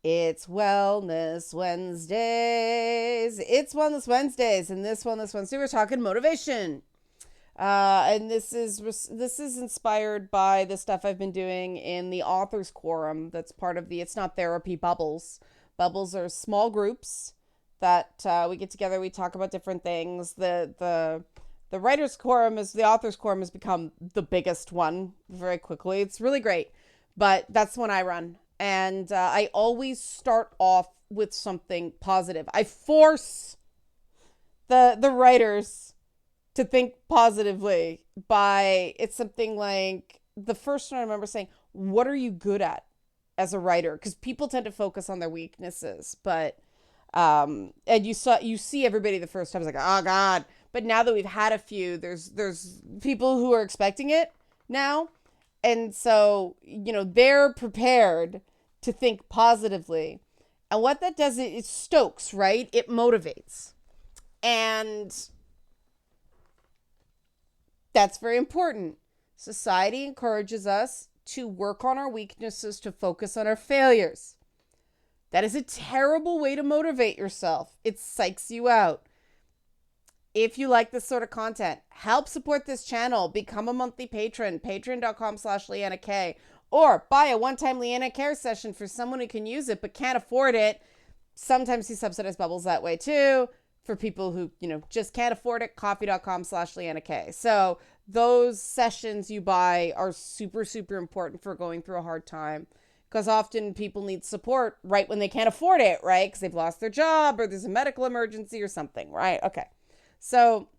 It's Wellness Wednesdays. It's Wellness Wednesdays, and this Wellness Wednesday we're talking motivation. And this is inspired by the stuff I've been doing in the authors quorum. That's part of the It's Not Therapy Bubbles. Bubbles are small groups that we get together. We talk about different things. The writers quorum is the authors quorum has become the biggest one very quickly. It's really great, but that's when I run, and I always start off with something positive. I force the writers to think positively by it's something like the first one I remember saying, "What are you good at as a writer?" Because people tend to focus on their weaknesses, but and you see everybody the first time is like, "Oh God." But now that we've had a few, there's people who are expecting it now, and so they're prepared to think positively. And what that does, it stokes, right? It motivates. And that's very important. Society encourages us to work on our weaknesses, to focus on our failures. That is a terrible way to motivate yourself. It psychs you out. If you like this sort of content, help support this channel. Become a monthly patron, patreon.com/Leanna K. Or buy a one-time Leanna Care session for someone who can use it but can't afford it. Sometimes you subsidize bubbles that way too. For people who, just can't afford it, coffee.com/Leanna K. So those sessions you buy are super, super important for going through a hard time. Because often people need support right when they can't afford it, right? Because they've lost their job or there's a medical emergency or something, right? Okay. So,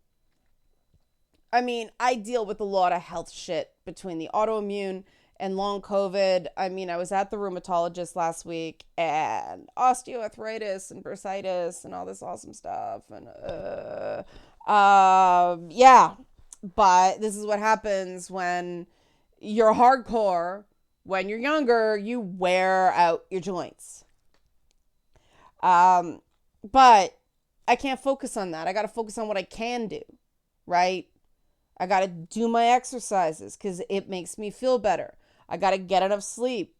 I deal with a lot of health shit between the autoimmune and long COVID. I was at the rheumatologist last week and osteoarthritis and bursitis and all this awesome stuff. And, yeah. But this is what happens when you're hardcore. When you're younger, you wear out your joints. But I can't focus on that. I got to focus on what I can do, right? I got to do my exercises because it makes me feel better. I got to get enough sleep.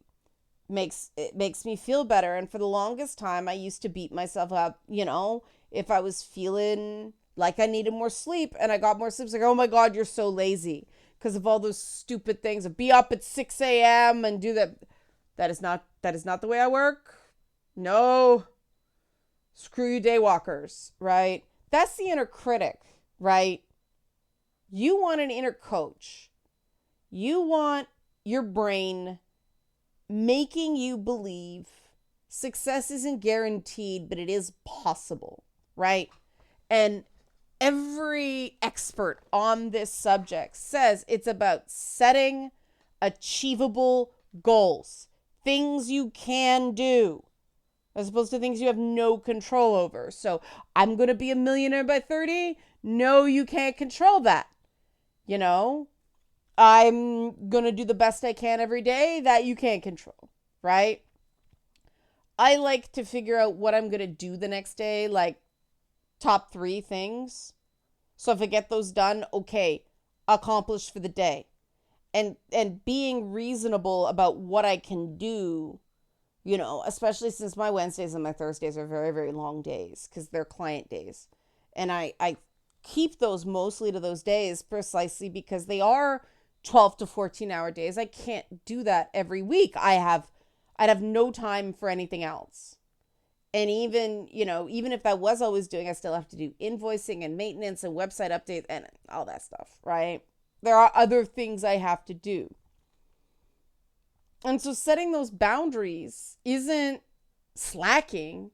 It makes me feel better. And for the longest time, I used to beat myself up, if I was feeling like I needed more sleep and I got more sleep. It's like, oh my God, you're so lazy because of all those stupid things of be up at 6 a.m. and do that. That is not the way I work. No. Screw you daywalkers, right? That's the inner critic, right? You want an inner coach. You want your brain making you believe success isn't guaranteed, but it is possible, right? And every expert on this subject says it's about setting achievable goals, things you can do, as opposed to things you have no control over. So I'm going to be a millionaire by 30. No, you can't control that. I'm going to do the best I can every day. That you can't control, right? I like to figure out what I'm going to do the next day, like top 3 things. So if I get those done, okay, accomplished for the day. And being reasonable about what I can do, especially since my Wednesdays and my Thursdays are very, very long days because they're client days. And I keep those mostly to those days precisely because they are 12 to 14-hour days. I can't do that every week. I'd have no time for anything else. And even if I was always doing, I still have to do invoicing and maintenance and website updates and all that stuff, right? There are other things I have to do. And so setting those boundaries isn't slacking.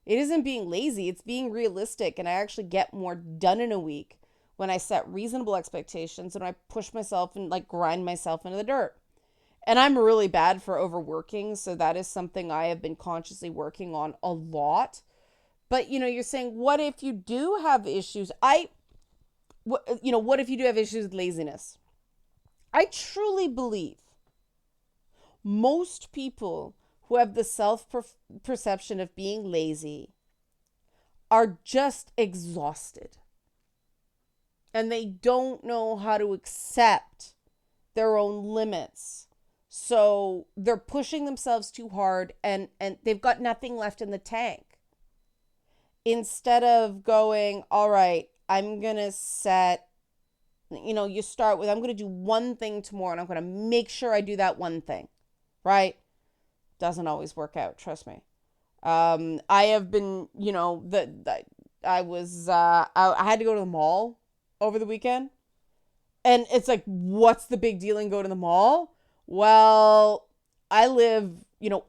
It isn't being lazy. It's being realistic. And I actually get more done in a week when I set reasonable expectations and I push myself and grind myself into the dirt. And I'm really bad for overworking. So that is something I have been consciously working on a lot. But, you're saying, what if you do have issues? What if you do have issues with laziness? I truly believe most people who have the self perception of being lazy are just exhausted and they don't know how to accept their own limits. So they're pushing themselves too hard and they've got nothing left in the tank. Instead of going, all right, I'm going to set, you start with, I'm going to do one thing tomorrow and I'm going to make sure I do that one thing, right? Doesn't always work out, trust me. I have been, I had to go to the mall over the weekend. And it's like, what's the big deal in going to the mall? Well, I live,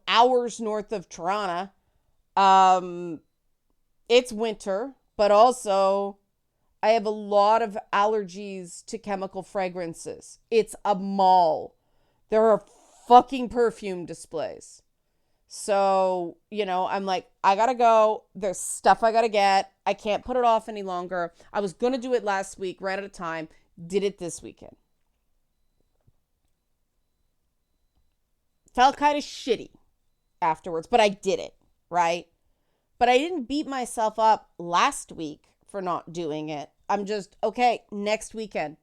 hours north of Toronto. It's winter, but also I have a lot of allergies to chemical fragrances. It's a mall. There are fucking perfume displays. So, I'm like, I gotta go. There's stuff I gotta get. I can't put it off any longer. I was gonna do it last week, ran out of time, did it this weekend. Felt kind of shitty afterwards, but I did it, right? But I didn't beat myself up last week for not doing it. I'm just, okay, next weekend.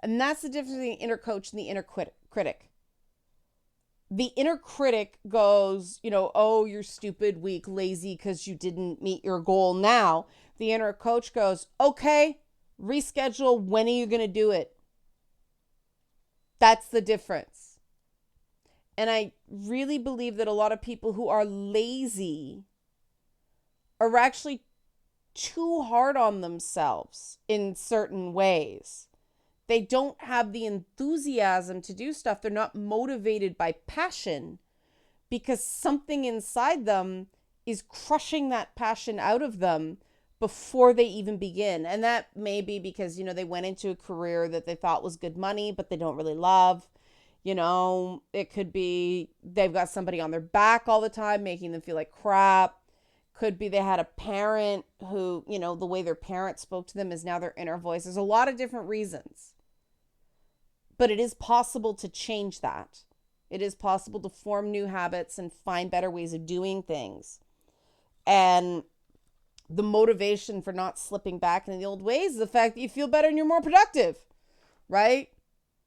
And that's the difference between the inner coach and the inner critic. The inner critic goes, oh, you're stupid, weak, lazy because you didn't meet your goal now. The inner coach goes, okay, reschedule. When are you going to do it? That's the difference. And I really believe that a lot of people who are lazy are actually too hard on themselves in certain ways. They don't have the enthusiasm to do stuff. They're not motivated by passion because something inside them is crushing that passion out of them before they even begin. And that may be because, they went into a career that they thought was good money, but they don't really love. It could be they've got somebody on their back all the time, making them feel like crap. Could be they had a parent who, the way their parent spoke to them is now their inner voice. There's a lot of different reasons. But it is possible to change that. It is possible to form new habits and find better ways of doing things. And the motivation for not slipping back into the old ways is the fact that you feel better and you're more productive, right?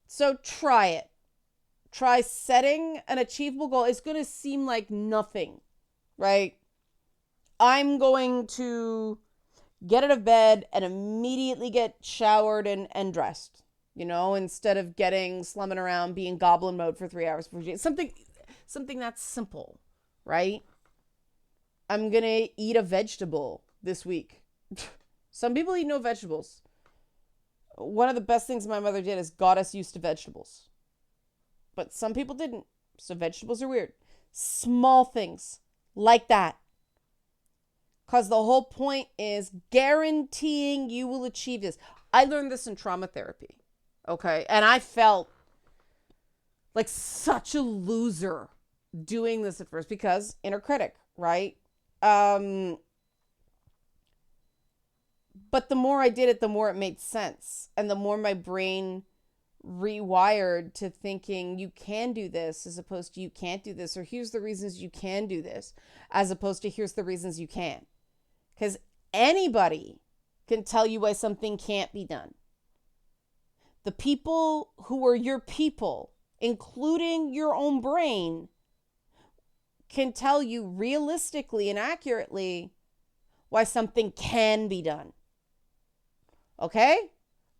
So try it. Try setting an achievable goal. It's going to seem like nothing, right? I'm going to get out of bed and immediately get showered and dressed, instead of slumming around, being goblin mode for 3 hours. Something that's simple, right? I'm going to eat a vegetable this week. Some people eat no vegetables. One of the best things my mother did is got us used to vegetables. But some people didn't. So vegetables are weird. Small things like that. Because the whole point is guaranteeing you will achieve this. I learned this in trauma therapy. Okay. And I felt like such a loser doing this at first because inner critic, right? But the more I did it, the more it made sense. And the more my brain rewired to thinking you can do this as opposed to you can't do this, or here's the reasons you can do this as opposed to here's the reasons you can't. Because anybody can tell you why something can't be done. The people who are your people, including your own brain, can tell you realistically and accurately why something can be done. Okay?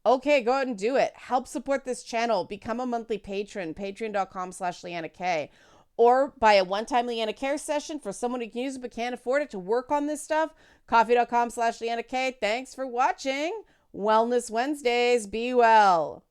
Okay, go ahead and do it. Help support this channel. Become a monthly patron, patreon.com/Leanna K. Or buy a one-time Leanna Care session for someone who can use it but can't afford it to work on this stuff. Coffee.com/Leanna K. Thanks for watching. Wellness Wednesdays. Be well.